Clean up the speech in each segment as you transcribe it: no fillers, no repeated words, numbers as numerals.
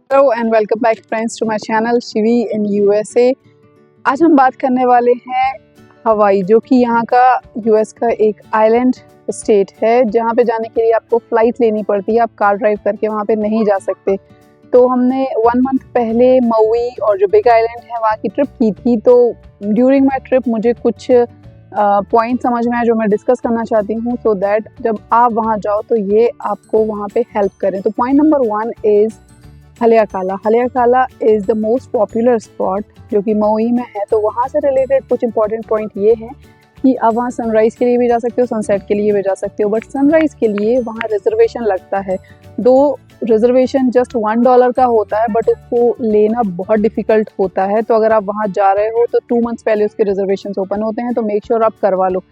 Hello and welcome back friends to my channel Shivi in USA. आज हम बात करने वाले हैं हवाई, जो कि यहाँ का यूएस का एक आइलैंड स्टेट है, जहाँ पे जाने के लिए आपको फ़्लाइट लेनी पड़ती है। आप कार ड्राइव करके वहाँ पे नहीं जा सकते। तो हमने 1 मंथ पहले मऊई और जो बिग आइलैंड है वहाँ की ट्रिप की थी। तो ड्यूरिंग माई ट्रिप मुझे कुछ पॉइंट समझ में आया जो मैं डिस्कस करना चाहती हूँ, सो दैट जब आप वहाँ जाओ तो ये आपको वहाँ पे हेल्प करें। तो point number 1 is Haleakala. Haleakala is the most popular spot जो कि मऊई में है। तो वहाँ से रिलेटेड कुछ इंपॉर्टेंट पॉइंट ये हैं कि आप वहाँ सनराइज़ के लिए भी जा सकते हो, सनसेट के लिए भी जा सकते हो। बट सनराइज़ के लिए वहाँ रिजर्वेशन लगता है। दो रिजर्वेशन जस्ट $1 का होता है, बट उसको लेना बहुत डिफ़िकल्ट होता है। तो अगर आप वहाँ जा रहे हो तो 2 मंथ्स पहले उसके रिजर्वेशन ओपन होते हैं, तो मेक श्योर आप करवा लो।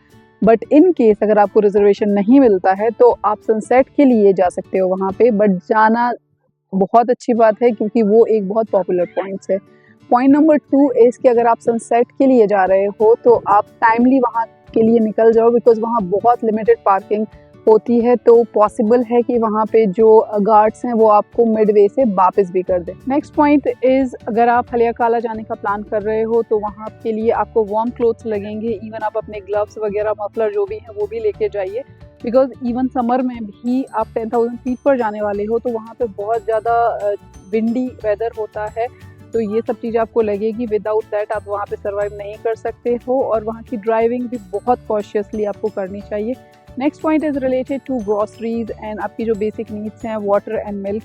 बट इन केस अगर आपको रिजर्वेशन नहीं मिलता है तो आप सनसेट के लिए जा सकते हो वहाँ पे। बट जाना बहुत अच्छी बात है क्योंकि वो एक बहुत पॉपुलर पॉइंट्स है। पॉइंट नंबर 2 इज़ कि अगर आप सनसेट के लिए जा रहे हो तो आप टाइमली वहाँ के लिए निकल जाओ, बिकॉज़ वहाँ बहुत लिमिटेड पार्किंग होती है। तो पॉसिबल है कि वहाँ पे जो गार्ड्स हैं वो आपको मिडवे से वापस भी कर दें। नेक्स्ट पॉइंट इज़, अगर आप हलेकाला जाने का प्लान कर रहे हो तो वहाँ के लिए आपको वार्म क्लोथ्स लगेंगे। इवन आप अपने ग्लव्स वगैरह, मफलर जो भी हैं वो भी लेके जाइए, बिकॉज इवन समर में भी आप 10,000 फीट पर जाने वाले हो तो वहाँ पे बहुत ज़्यादा विंडी वेदर होता है। तो ये सब चीज़ आपको लगेगी। विदाउट दैट आप वहाँ पे सर्वाइव नहीं कर सकते हो, और वहाँ की ड्राइविंग भी बहुत कॉशियसली आपको करनी चाहिए। Next point is related to groceries and आपकी जो बेसिक नीड्स हैं, वाटर एंड मिल्क।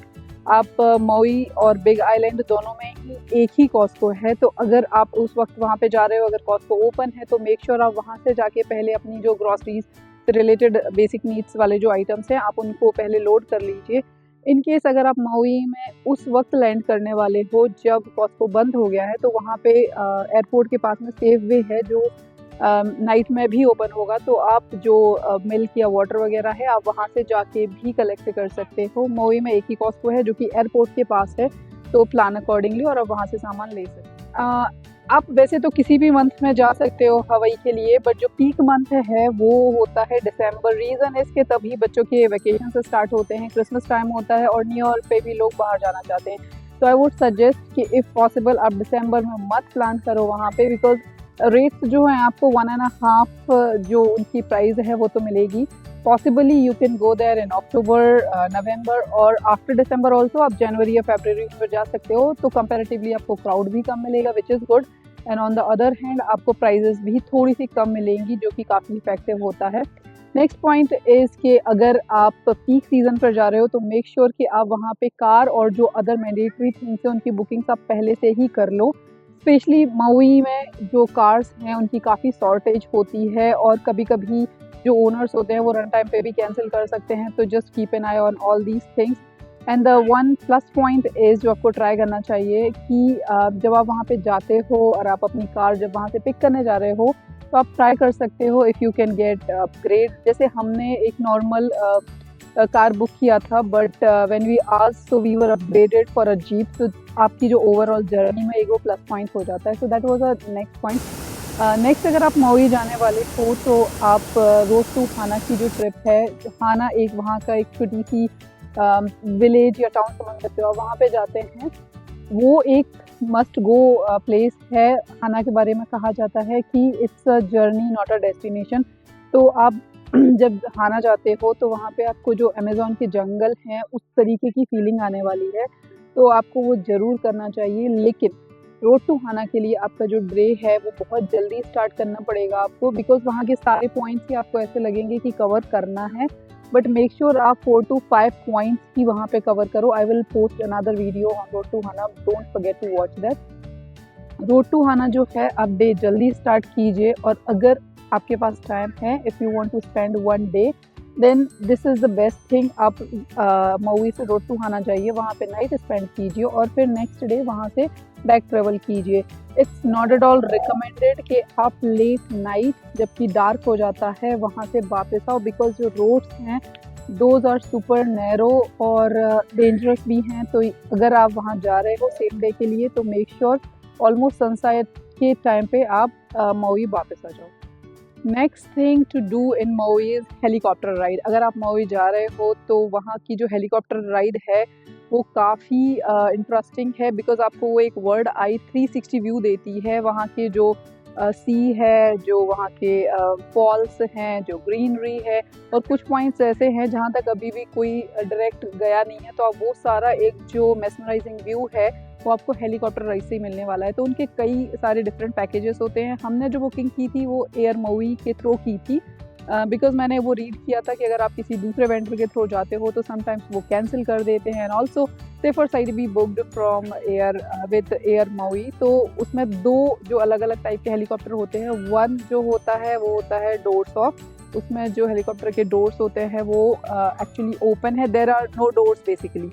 आप मऊई और बिग आइलैंड दोनों में ही एक ही कॉस्को है। तो अगर आप उस वक्त वहाँ पे जा रहे हो, अगर कॉस्को ओपन है, तो मेक श्योर आप वहाँ से जाके पहले अपनी जो ग्रॉसरीज से रिलेटेड बेसिक नीड्स वाले जो आइटम्स हैं आप उनको पहले लोड कर लीजिए। इन केस अगर आप मऊई में उस वक्त लैंड करने वाले हो जब कॉस्को बंद हो गया है, तो वहाँ पे एयरपोर्ट के पास में सेफ वे है जो नाइट में भी ओपन होगा। तो आप जो मिल्क या वाटर वगैरह है आप वहाँ से जाके भी कलेक्ट कर सकते हो। मऊई में एक ही कॉस्को है जो कि एयरपोर्ट के पास है, तो प्लान अकॉर्डिंगली और आप वहाँ से सामान ले सकते हैं। आप वैसे तो किसी भी मंथ में जा सकते हो हवाई के लिए, बट जो पीक मंथ है वो होता है दिसंबर। रीज़न इसके तभी बच्चों के वेकेशन से स्टार्ट होते हैं, क्रिसमस टाइम होता है और न्यू ईयर पे भी लोग बाहर जाना चाहते हैं। तो आई वुड सजेस्ट कि इफ़ पॉसिबल आप दिसंबर में मत प्लान करो वहाँ पे, बिकॉज रेट्स जो हैं आपको 1.5 जो उनकी प्राइस है वो तो मिलेगी। Possibly you can go there in October, November और आफ्टर दिसंबर ऑल्सो आप जनवरी या फरवरी में जा सकते हो। तो कंपैरेटिवली आपको क्राउड भी कम मिलेगा, which is good. And on the other hand आपको प्राइजेस भी थोड़ी सी कम मिलेंगी, जो कि काफ़ी इफेक्टिव होता है। नेक्स्ट पॉइंट इज़ कि अगर आप पीक सीज़न पर जा रहे हो तो मेक श्योर कि आप वहाँ पे कार और जो अदर मैंडेटरी थिंग्स हैं उनकी बुकिंग्स आप पहले से ही कर लो। स्पेशली मऊई में जो कार्स हैं उनकी काफ़ी शॉर्टेज होती है, और कभी कभी जो ओनर्स होते हैं वो रन टाइम पे भी कैंसिल कर सकते हैं। तो just keep an I on all these things. And the one plus point is जो आपको ट्राई करना चाहिए कि जब आप वहाँ पे जाते हो और आप अपनी कार जब वहाँ से पिक करने जा रहे हो तो आप ट्राई कर सकते हो if you can get upgrade. जैसे हमने एक नॉर्मल कार बुक किया था, but when we asked so we were upgraded for a jeep. तो आपकी जो ओवरऑल जर्नी में एक वो प्लस पॉइंट हो जाता है। So that was a next point. Next अगर आप मऊई जाने वाले हो तो आप रोड टू हाना की जो ट्रिप है, हाना एक वहाँ का एक छोटी सी विलेज या टाउन समझ सकते हो, आप वहाँ पे जाते हैं। वो एक मस्ट गो प्लेस है। हाना के बारे में कहा जाता है कि it's a journey not a destination. तो आप जब हाना जाते हो तो वहाँ पे आपको जो अमेज़न के जंगल हैं उस तरीके की फीलिंग आने वाली है, तो आपको वो ज़रूर करना चाहिए। लेकिन रोड टू हाना के लिए आपका जो डे है वो बहुत जल्दी स्टार्ट करना पड़ेगा आपको, बिकॉज वहाँ के सारे पॉइंट्स ही आपको ऐसे लगेंगे कि कवर करना है। बट मेक श्योर आप 4 to 5 पॉइंट्स ही वहाँ पे कवर करो। I will post another video on road to Hana, don't forget to watch that. Road to Hana जो है आप डे जल्दी स्टार्ट कीजिए, और अगर आपके पास टाइम है, if you want to spend 1 day, then this is the best thing. आप मऊई से रोड टू हाना जाइए, वहाँ पे नाइट स्पेंड कीजिए और फिर नेक्स्ट डे वहाँ से बैक ट्रेवल कीजिए। It's not at all recommended कि आप लेट नाइट जबकि डार्क हो जाता है वहाँ से वापस आओ, बिकॉज जो रोड्स हैं दोज आर सुपर नैरो और डेंजरस भी हैं। तो अगर आप वहाँ जा रहे हो सेम डे के लिए तो मेक श्योर ऑलमोस्ट सनसेट के टाइम पे आप मऊई वापस आ जाओ। Next thing to do in Maui is helicopter ride. अगर आप मऊई जा रहे हो तो वहाँ की जो हेलीकॉप्टर राइड है वो काफ़ी इंटरेस्टिंग है, बिकॉज़ आपको वो एक वर्ल्ड आई 360 व्यू देती है। वहाँ के जो सी है, जो वहाँ के फॉल्स हैं, जो ग्रीनरी है, और कुछ पॉइंट्स ऐसे हैं जहाँ तक अभी भी कोई डायरेक्ट गया नहीं है, तो आप वो सारा एक जो मेस्मराइजिंग व्यू है वो आपको हेलीकॉप्टर राइड से ही मिलने वाला है। तो उनके कई सारे डिफरेंट पैकेजेस होते हैं। हमने जो बुकिंग की थी वो एयर मोवी के थ्रू की थी, बिकॉज़ मैंने वो रीड किया था कि अगर आप किसी दूसरे वेंडर के थ्रू जाते हो तो समटाइम्स वो कैंसिल कर देते हैं। एंड ऑल्सो सेफर साइड भी booked from air with air Maui. तो उसमें 2 जो अलग अलग टाइप के हेलीकॉप्टर होते हैं। वन जो होता है वो होता है डोर्स ऑफ, उसमें जो हेलीकॉप्टर के डोर्स होते हैं वो एक्चुअली ओपन है, there are no doors basically,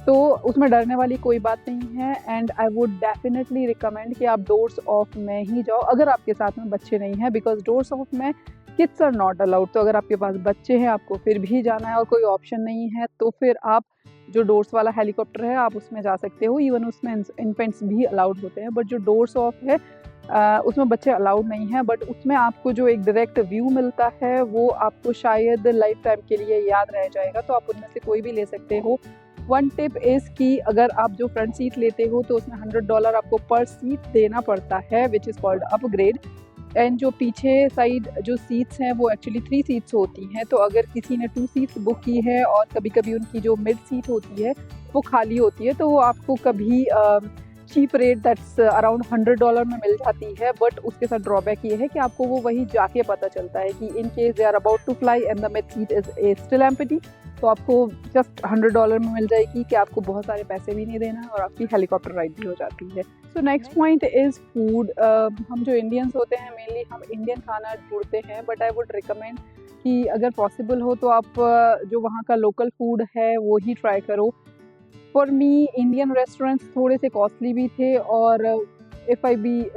तो उसमें डरने वाली कोई बात नहीं है। And I would definitely recommend कि आप डोर्स ऑफ में ही जाओ अगर आपके साथ में बच्चे नहीं हैं, बिकॉज डोर्स ऑफ में किड्स आर नॉट अलाउड। तो अगर आपके पास बच्चे हैं, आपको फिर भी जाना है और कोई ऑप्शन नहीं है, तो फिर आप जो डोर्स वाला हेलीकॉप्टर है आप उसमें जा सकते हो। इवन उसमें इन्फेंट्स भी अलाउड होते हैं, बट जो डोर्स ऑफ है उसमें बच्चे अलाउड नहीं हैं। बट उसमें आपको जो एक डायरेक्ट व्यू मिलता है वो आपको शायद लाइफ टाइम के लिए याद रह जाएगा, तो आप उनमें से कोई भी ले सकते हो। वन टिप इज़ कि अगर आप जो फ्रंट सीट लेते हो तो उसमें $100 आपको पर सीट देना पड़ता है, which is called upgrade. And जो पीछे साइड जो सीट्स हैं वो एक्चुअली 3 सीट्स होती हैं, तो अगर किसी ने 2 सीट्स बुक की है और कभी कभी उनकी जो मिड सीट होती है वो खाली होती है, तो वो आपको कभी चीप रेट दैट्स अराउंड $100 में मिल जाती है। बट उसके साथ ड्रॉबैक ये है कि आपको वो वही जाके पता चलता है कि in case they are about to fly and the mid seat is still empty, तो आपको जस्ट $100 में मिल जाएगी कि आपको बहुत सारे पैसे भी नहीं देना और आपकी हेलीकॉप्टर राइड भी हो जाती है। So next point is food. हम जो इंडियंस होते हैं मेनली हम इंडियन खाना ढूंढते हैं, बट आई वुड रिकमेंड कि अगर पॉसिबल हो तो आप जो वहाँ का लोकल फूड है वो ही ट्राई करो। फॉर मी इंडियन रेस्टोरेंट्स थोड़े से कॉस्टली भी थे, और if I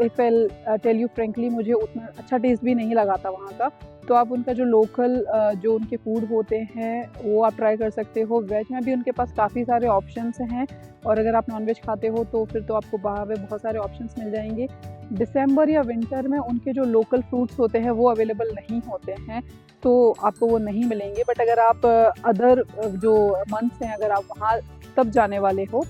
tell you frankly मुझे उतना अच्छा टेस्ट भी नहीं लगा था वहाँ का। तो आप उनका जो लोकल जो उनके फूड होते हैं वो आप ट्राई कर सकते हो। वेज में भी उनके पास काफ़ी सारे ऑप्शंस हैं, और अगर आप नॉनवेज खाते हो तो फिर तो आपको बाहर में बहुत सारे ऑप्शंस मिल जाएंगे। दिसंबर या विंटर में उनके जो लोकल फ्रूट्स होते हैं वो अवेलेबल नहीं होते हैं, तो आपको वो नहीं मिलेंगे। बट अगर आप अदर जो मंथ्स हैं अगर आप वहाँ तब जाने वाले हो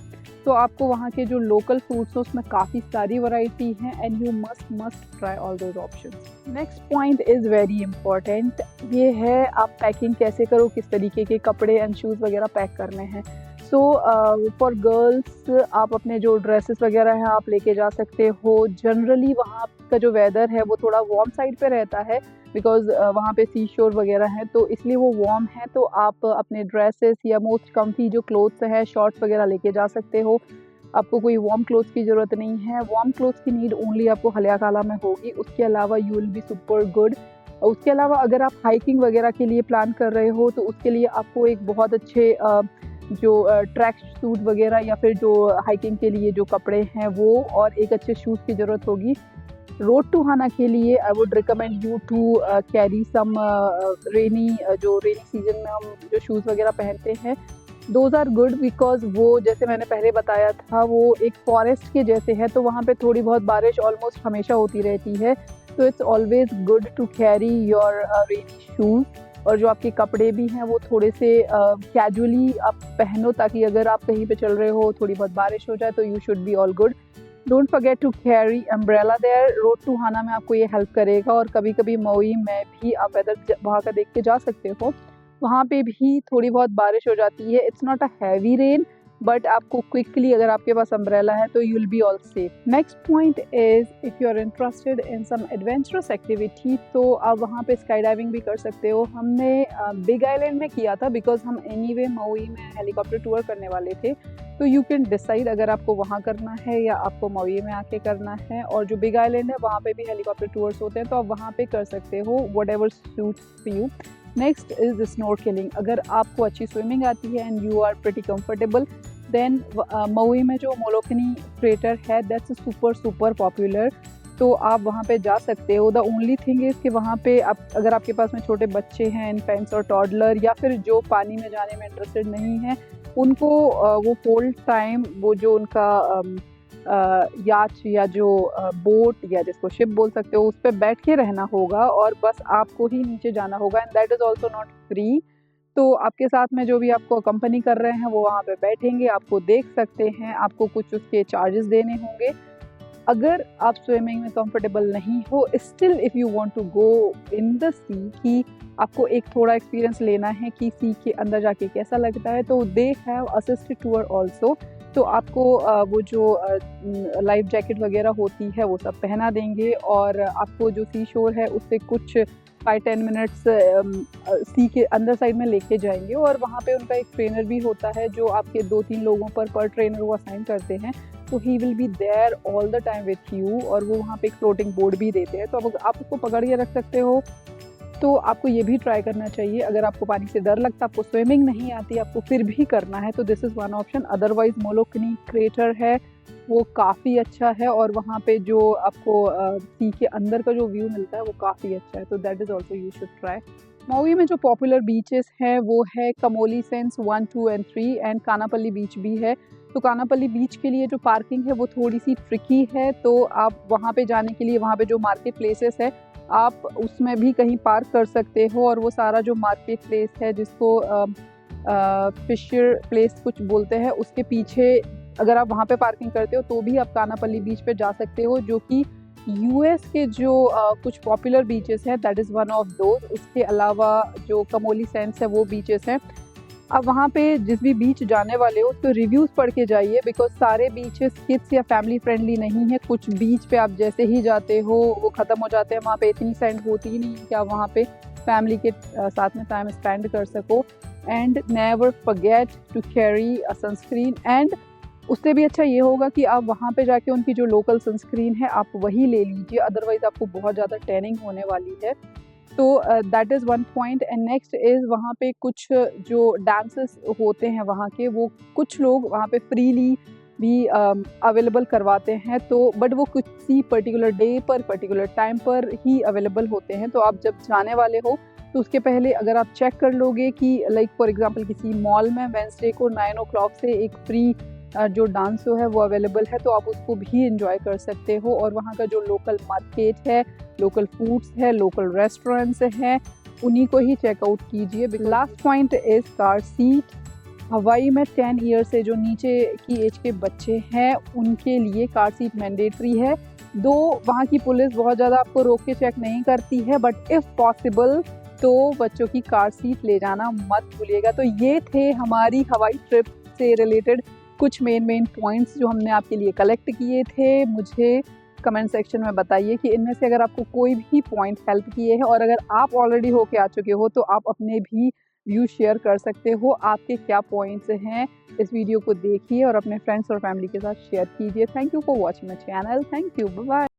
तो आपको वहाँ के जो लोकल फ्रूट्स हैं उसमें काफ़ी सारी वैरायटी है, and you must try all those options. Next point is very important, ये है आप पैकिंग कैसे करो, किस तरीके के कपड़े एंड शूज़ वगैरह पैक करने हैं। सो फॉर गर्ल्स आप अपने जो ड्रेसेस वगैरह हैं आप लेके जा सकते हो। जनरली वहाँ का जो वेदर है वो थोड़ा वार्म साइड पे रहता है, बिकॉज वहाँ पे सी शोर वगैरह हैं, तो इसलिए वो वार्म है। तो आप अपने ड्रेसेस या मोस्ट कम्फी जो क्लोथ्स हैं, शॉर्ट्स वगैरह लेके जा सकते हो। आपको कोई वार्म क्लोथ्स की ज़रूरत नहीं है। वार्म क्लोथ्स की नीड ओनली आपको हलियाकाला में होगी, उसके अलावा you will be super good. उसके अलावा अगर आप हाइकिंग वगैरह के लिए प्लान कर रहे हो तो उसके लिए आपको एक बहुत अच्छे जो ट्रैक सूट वगैरह या फिर जो हाइकिंग के लिए जो कपड़े हैं वो, और एक अच्छे शूज़ की ज़रूरत होगी। रोड टू हाना के लिए I would recommend you to carry some rainy season में हम जो शूज़ वगैरह पहनते हैं दोज आर गुड, बिकॉज वो जैसे मैंने पहले बताया था वो एक फॉरेस्ट के जैसे है, तो वहाँ पे थोड़ी बहुत बारिश ऑलमोस्ट हमेशा होती रहती है, तो it's always good to carry your rainy shoes. और जो आपके कपड़े भी हैं वो थोड़े से कैजुअली आप पहनो, ताकि अगर आप कहीं पे चल रहे हो थोड़ी बहुत बारिश हो जाए तो you should be all good. Don't forget to carry umbrella there. Road to Hana में आपको ये हेल्प करेगा, और कभी कभी मई में भी आप वेदर वहाँ का देख के जा सकते हो, वहाँ पे भी थोड़ी बहुत बारिश हो जाती है। It's not a heavy rain, but आपको क्विकली अगर आपके पास अम्ब्रेला है तो you will be all safe. Next point is if you are interested in some adventurous activity तो आप वहाँ पे स्काई डाइविंग भी कर सकते हो। हमने बिग आइलैंड में किया था, बिकॉज हम एनीवे मई में हेलीकॉप्टर टूर करने वाले थे, तो यू कैन डिसाइड अगर आपको वहाँ करना है या आपको मई में आके करना है। और जो बिग आइलैंड है वहाँ पे भी हेलीकॉप्टर टूर्स होते हैं, तो आप वहाँ पे कर सकते हो, whatever suits for you. Next is snorkelling. अगर आपको अच्छी स्विमिंग आती है and you are pretty comfortable, then May में जो मोलोकनी क्रेटर है दैट्स सुपर पॉपुलर, तो आप वहाँ पे जा सकते हो। द ओनली थिंग इज़ कि वहाँ पे अगर आपके पास में छोटे बच्चे हैं, इन्फेंट्स और टॉडलर, या फिर जो पानी में जाने में इंटरेस्टेड नहीं है, उनको वो फुल टाइम वो जो उनका याच या जो बोट या जिसको शिप बोल सकते हो उस पर बैठ के रहना होगा, और बस आपको ही नीचे जाना होगा, and that is also not free. तो आपके साथ में जो भी आपको कंपनी कर रहे हैं वो वहाँ पे बैठेंगे, आपको देख सकते हैं, आपको कुछ उसके चार्जेस देने होंगे। अगर आप स्विमिंग में कंफर्टेबल नहीं हो, still if you want to go in the sea, कि आपको एक थोड़ा एक्सपीरियंस लेना है कि सी के अंदर जाके कैसा लगता है, तो they have assisted tour also. तो आपको वो जो लाइफ जैकेट वगैरह होती है वो सब पहना देंगे, और आपको जो सी शोर है उससे कुछ 5-10 मिनट्स सी के अंदर साइड में लेके जाएंगे, और वहाँ पे उनका एक ट्रेनर भी होता है जो आपके 2-3 लोगों पर ट्रेनर वो असाइन करते हैं। तो he will be there all the time with you, और वो वहाँ पे एक फ्लोटिंग बोर्ड भी देते हैं, तो अब आप उसको पकड़ के रख सकते हो। तो आपको ये भी ट्राई करना चाहिए। अगर आपको पानी से डर लगता है, आपको स्विमिंग नहीं आती, आपको फिर भी करना है, तो this is one option. Otherwise Molokini crater है, वो काफ़ी अच्छा है, और वहाँ पे जो आपको सी के अंदर का जो व्यू मिलता है वो काफ़ी अच्छा है, तो that is also you should try. Maui में जो पॉपुलर बीचेस हैं वो है Kamaole sands 1, 2 and 3, and Kaanapali beach भी है। तो कानापल्ली बीच के लिए जो पार्किंग है वो थोड़ी सी ट्रिकी है, तो आप वहाँ पे जाने के लिए वहाँ पे जो मार्केट प्लेसेस है आप उसमें भी कहीं पार्क कर सकते हो, और वो सारा जो मार्केट प्लेस है जिसको फिशर प्लेस कुछ बोलते हैं, उसके पीछे अगर आप वहाँ पे पार्किंग करते हो तो भी आप कानापल्ली बीच पे जा सकते हो, जो कि यूएस के जो कुछ पॉपुलर बीचेस हैं, that is one of those. उसके अलावा जो कमोली सेंस है वो बीचेस हैं। अब वहाँ पे जिस भी बीच जाने वाले हो तो रिव्यूज़ पढ़ के जाइए, बिकॉज सारे बीचेस किड्स या फैमिली फ्रेंडली नहीं है। कुछ बीच पे आप जैसे ही जाते हो वो ख़त्म हो जाते हैं, वहाँ पे इतनी सैंड होती ही नहीं है कि आप वहाँ पे फैमिली के साथ में टाइम स्पेंड कर सको। And never forget to carry a sunscreen, and उससे भी अच्छा ये होगा कि आप वहाँ पे जाके उनकी जो लोकल सनस्क्रीन है आप वही ले लीजिए, अदरवाइज़ आपको बहुत ज़्यादा टैनिंग होने वाली है। तो that is one point. And next is वहाँ पे कुछ जो डांसेस होते हैं वहाँ के, वो कुछ लोग वहाँ पे फ्रीली भी अवेलेबल करवाते हैं, तो बट वो किसी पर्टिकुलर डे पर पर्टिकुलर टाइम पर ही अवेलेबल होते हैं। तो आप जब जाने वाले हो तो उसके पहले अगर आप चेक कर लोगे कि लाइक फॉर एग्जांपल किसी मॉल में वेंसडे को 9 o'clock से एक फ्री जो डांस शो है वो अवेलेबल है, तो आप उसको भी एंजॉय कर सकते हो। और वहाँ का जो लोकल मार्केट है, लोकल फूड्स है, लोकल रेस्टोरेंट्स हैं, उन्हीं को ही चेकआउट कीजिए। Last point is car seat. हवाई में 10 ईयर से जो नीचे की एज के बच्चे हैं उनके लिए कार सीट मैंडेटरी है। दो वहाँ की पुलिस बहुत ज़्यादा आपको रोक के चेक नहीं करती है, बट इफ़ पॉसिबल तो बच्चों की कार सीट ले जाना मत भूलिएगा। तो ये थे हमारी हवाई ट्रिप से रिलेटेड कुछ मेन पॉइंट्स जो हमने आपके लिए कलेक्ट किए थे। मुझे कमेंट सेक्शन में बताइए कि इनमें से अगर आपको कोई भी पॉइंट हेल्प किए हैं, और अगर आप ऑलरेडी होके आ चुके हो तो आप अपने भी व्यू शेयर कर सकते हो, आपके क्या पॉइंट्स हैं। इस वीडियो को देखिए और अपने फ्रेंड्स और फैमिली के साथ शेयर कीजिए। Thank you for watching my channel. Thank you, bye bye.